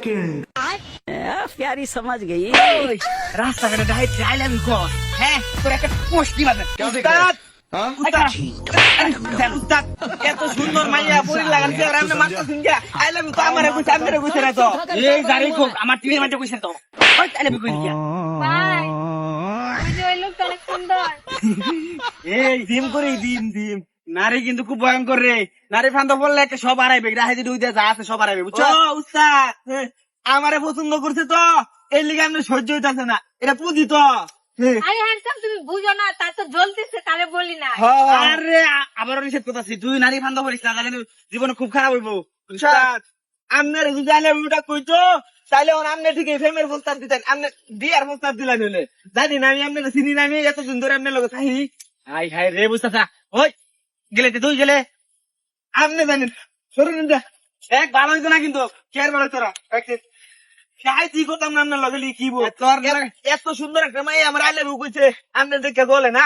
Second. प्यारी समझ गई। রাস্তাঘাটে ডাইরেক্ট আই লাভ ইউ কর। হ্যাঁ তোর একটা পোস্ট দিবাবেন উস্তাদ। উস্তাদ এত সুন্দর মাইয়া পরি লাগানছে আর আমরা মাত্র শুনগা আই লাভ ইউ তো আমারে কইছে আমারে কইছে না তো এই জারি কো আমার টিভির মধ্যে কইছে তো ওই আই লাভ ইউ কইলি ভাই ওই যে ওই লোকটা অনেক সুন্দর। এই জিম করি জিম নারী কিন্তু খুব ভয়ঙ্কর রে। নারী ফান্দ পড়লে একটা সব হারাইবে রাহে যদি উইদা যা আছে সব হারাইবে বুঝছো উস্তাদ। আমারে পছন্দ করছে তো এই লিগে আমরা সহ্য হইতাছে না এটা পুঁজি তো। আরে হ্যান্ডসাম তুমি বুঝো না তা তো জ্বলতেছে তারে বলি না। আরে আবারও নিষেধ করতেছি তুই নারী ফান্দ করিস না তাহলে জীবনে খুব খারাপ হইব। উস্তাদ আপনার যদি জানে ওটা কইতো তাহলে আপনি ঠিক ফেমের প্রস্তাব দিতেন আপনি বিয়ার প্রস্তাব দিলেন হলে জানি না আমি আপনার চিনি না আমি এতদিন ধরে আপনার লোক থাকি। হাই হাই রে বুঝতেছা ওই গেলে তুই গেলে আপনি জানেন সরুন যা এক ভালো হইতো না কিন্তু কেয়ার ভালো তোরা সাহায্য করতাম না আপনার লগে কি বল তোর এত সুন্দর একটা মাই আমার আইলে কইছে আপনি দেখে বলে না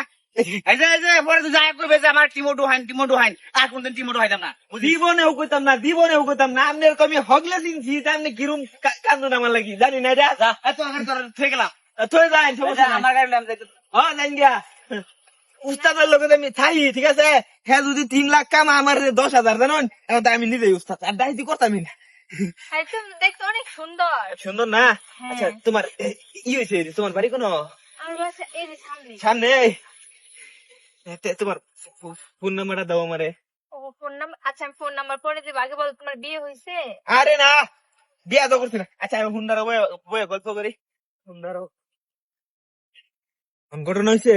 পরে তো যাই করবে যে আমার টিমোটো হাইন আর কোনদিন টিমোটো হাইতাম না জীবনেও কইতাম না আপনার কমি হগলে দিনছি আপনি কিরম কান্দন আমার লাগি জানি না এটা এত থয়ে গেলাম থয়ে যাই আমার গাড়ি হ্যাঁ জানি গিয়া উস্তাদের লোক আমি থাই ঠিক আছে হ্যাঁ যদি 3 লাখ কাম আমার 10,000 জানেন এখন আমি নিজেই উস্তাদ আর দায়িত্ব করতামই না। আরে তুমি দেখতে অনেক সুন্দর। সুন্দর না? আচ্ছা তোমার ই হয়েছে তোমার বাড়ি কোনো আমার বাসা এই যে সামনে। সামনে তোমার ফোন নাম্বারটা দাও আমারে। ও ফোন নাম্বার আচ্ছা আমি ফোন নাম্বার পরে দেব আগে বল তোমার বিয়ে হয়েছে? আরে না বিয়া তো করছি না। আচ্ছা আমি হুন্ডারও বয়ে গল্প করি হুন্ডারও ঘটনা হয়েছে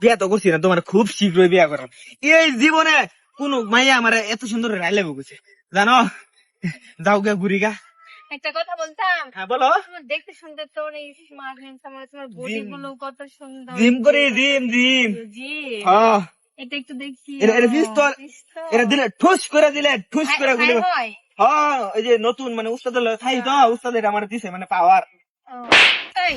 বিয়া তো করছি না তোমার খুব শীঘ্রই বিয়া করাম। এই জীবনে কোন মাইয়া আমার এত সুন্দর রাইলে বলছে জানো যাও গে ঘুরি গা। একটা কথা বলতাম। হ্যাঁ বলো। তোমার দেখতে সুন্দর তো অনেক স্মার্ট হ্যান্ডসাম তোমার বডি গুলো কত সুন্দর। জিম করি জিম জি হ্যাঁ এটা একটু দেখি। এটা পিস্তল এটা দিলে ঠুস করে গুলি হয়। হ্যাঁ এই যে নতুন মানে উস্তাদের থাই তো উস্তাদের আমার দিছে মানে পাওয়ার। এই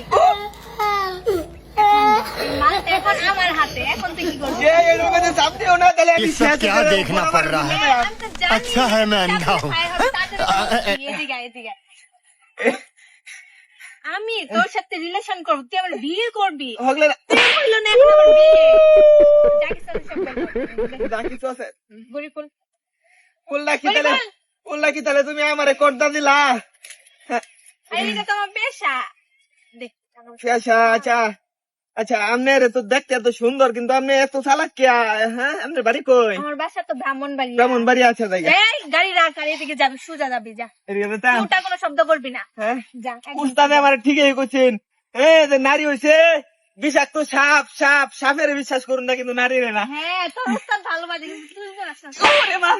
এখন আমার হাতে এখন তুই কি করবি? এই লোকের সামনে ওনা তাহলে আমি सब क्या देखना पड़ रहा है। अच्छा है मैं अंधा हूँ। এদিকে আমি তোর সাথে রিলেশন করবো তুই আমার বিয়ে করবি হগলে না তুই হইলো না এখন আমার বিয়ে যাকে সাথে সব যা কিছু আছে গরি ফুল উল্লা কি তাহলে তুমি আমারে করদা দিলা। এটা তো আমার পেশা দেখ আচ্ছা আচ্ছা আচ্ছা আপনার তো দেখতে এত সুন্দর কিন্তু আপনি এত চালাক কে? হ্যাঁ আপনার বাড়ি কই? আমার বাসা তো ব্রাহ্মণবাড়ি। ব্রাহ্মণবাড়ি আছে জায়গা। এই গাড়ি রাখ আর এদিকে যাবি সোজা যাবি যা ওটা কোনো শব্দ করবি না। হ্যাঁ যা উস্তাদে আমার ঠিকই কইছেন এই যে নারী হইছে বিষাক্ত সাপের বিশ্বাস করুন না কিন্তু নারী না। হ্যাঁ তোর উস্তাদ ভালোবাসে কিন্তু তুই জানিস না। ওরে মা